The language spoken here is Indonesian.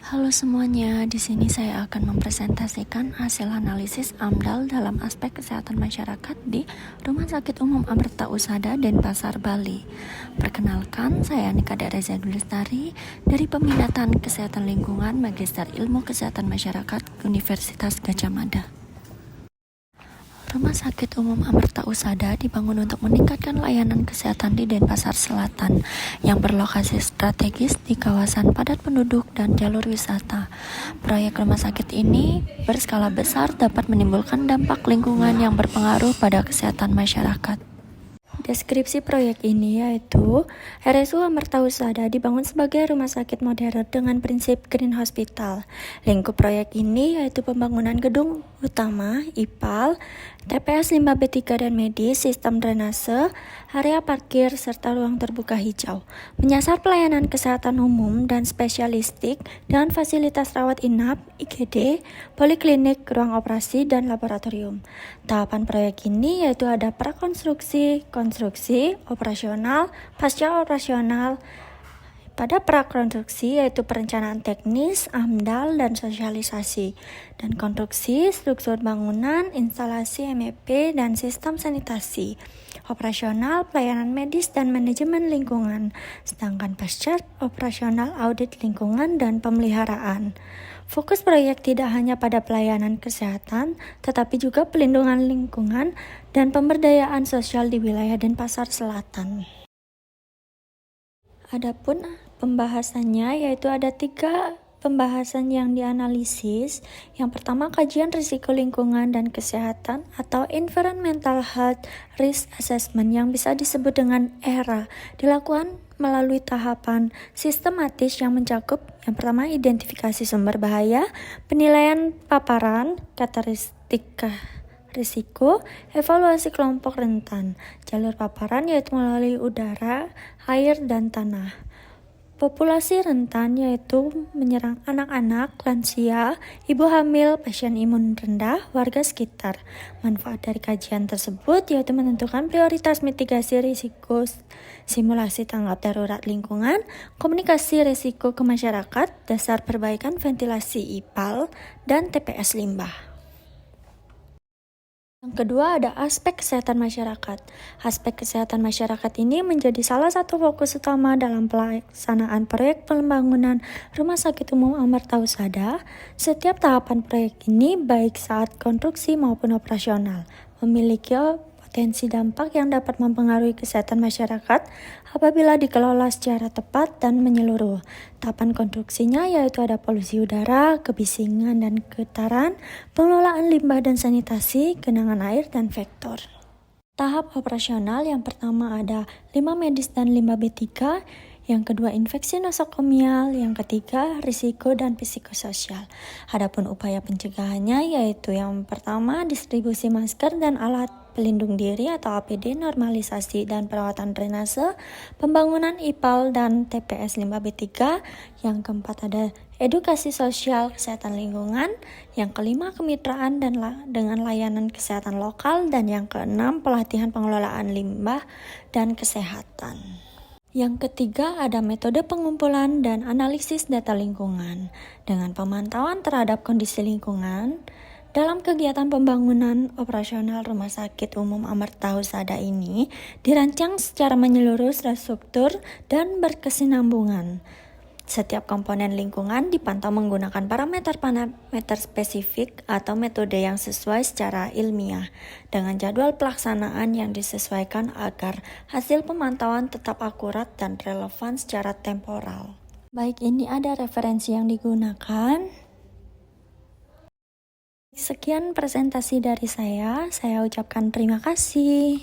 Halo semuanya, di sini saya akan mempresentasikan hasil analisis AMDAL dalam aspek kesehatan masyarakat di Rumah Sakit Umum Amerta Usada, Denpasar, Bali. Perkenalkan, saya Nikada Reza Dulestari dari Peminatan Kesehatan Lingkungan Magister Ilmu Kesehatan Masyarakat Universitas Gadjah Mada. Rumah Sakit Umum Amerta Usada dibangun untuk meningkatkan layanan kesehatan di Denpasar Selatan yang berlokasi strategis di kawasan padat penduduk dan jalur wisata. Proyek rumah sakit ini berskala besar dapat menimbulkan dampak lingkungan yang berpengaruh pada kesehatan masyarakat. Deskripsi proyek ini yaitu RSU Amerta Usada dibangun sebagai rumah sakit modern dengan prinsip Green Hospital. Lingkup proyek ini yaitu pembangunan gedung utama, IPAL, TPS limbah B3 dan medis, sistem drainase, area parkir, serta ruang terbuka hijau. Menyasar pelayanan kesehatan umum dan spesialistik dengan fasilitas rawat inap, IGD, poliklinik, ruang operasi, dan laboratorium. Tahapan proyek ini yaitu ada prakonstruksi, konstruksi, operasional, pasca operasional. Pada prakonstruksi yaitu perencanaan teknis, AMDAL, dan sosialisasi. Dan konstruksi, struktur bangunan, instalasi MEP, dan sistem sanitasi. Operasional, pelayanan medis, dan manajemen lingkungan. Sedangkan pasca operasional, audit lingkungan, dan pemeliharaan. Fokus proyek tidak hanya pada pelayanan kesehatan, tetapi juga pelindungan lingkungan dan pemberdayaan sosial di wilayah Denpasar Selatan. Adapun pembahasannya yaitu ada 3 pembahasan yang dianalisis. Yang pertama, kajian risiko lingkungan dan kesehatan atau Environmental Health Risk Assessment yang bisa disebut dengan ERA, dilakukan melalui tahapan sistematis yang mencakup yang pertama identifikasi sumber bahaya, penilaian paparan, karakteristik risiko, evaluasi kelompok rentan, jalur paparan yaitu melalui udara, air, dan tanah. Populasi rentan yaitu menyerang anak-anak, lansia, ibu hamil, pasien imun rendah, warga sekitar. Manfaat dari kajian tersebut yaitu menentukan prioritas mitigasi risiko, simulasi tanggap darurat lingkungan, komunikasi risiko ke masyarakat, dasar perbaikan ventilasi IPAL, dan TPS limbah. Yang kedua ada aspek kesehatan masyarakat. Aspek kesehatan masyarakat ini menjadi salah satu fokus utama dalam pelaksanaan proyek pembangunan Rumah Sakit Umum Amerta Usada. Setiap tahapan proyek ini baik saat konstruksi maupun operasional memiliki potensi dampak yang dapat mempengaruhi kesehatan masyarakat apabila dikelola secara tepat dan menyeluruh. Tahapan konstruksinya yaitu ada polusi udara, kebisingan dan getaran, pengelolaan limbah dan sanitasi, genangan air, dan vektor. Tahap operasional yang pertama ada limbah medis dan limbah B3, yang kedua infeksi nosokomial, yang ketiga risiko dan psikososial. Adapun upaya pencegahannya yaitu yang pertama distribusi masker dan alat pelindung diri atau APD, normalisasi dan perawatan drainase, pembangunan IPAL dan TPS limbah B3. Yang keempat ada edukasi sosial kesehatan lingkungan, yang kelima kemitraan dengan layanan kesehatan lokal, dan yang keenam pelatihan pengelolaan limbah dan kesehatan. Yang ketiga ada metode pengumpulan dan analisis data lingkungan dengan pemantauan terhadap kondisi lingkungan. Dalam kegiatan pembangunan operasional Rumah Sakit Umum Amerta Usada ini dirancang secara menyeluruh, struktur, dan berkesinambungan. Setiap komponen lingkungan dipantau menggunakan parameter spesifik atau metode yang sesuai secara ilmiah dengan jadwal pelaksanaan yang disesuaikan agar hasil pemantauan tetap akurat dan relevan secara temporal. Baik, ini ada referensi yang digunakan. Sekian presentasi dari saya ucapkan terima kasih.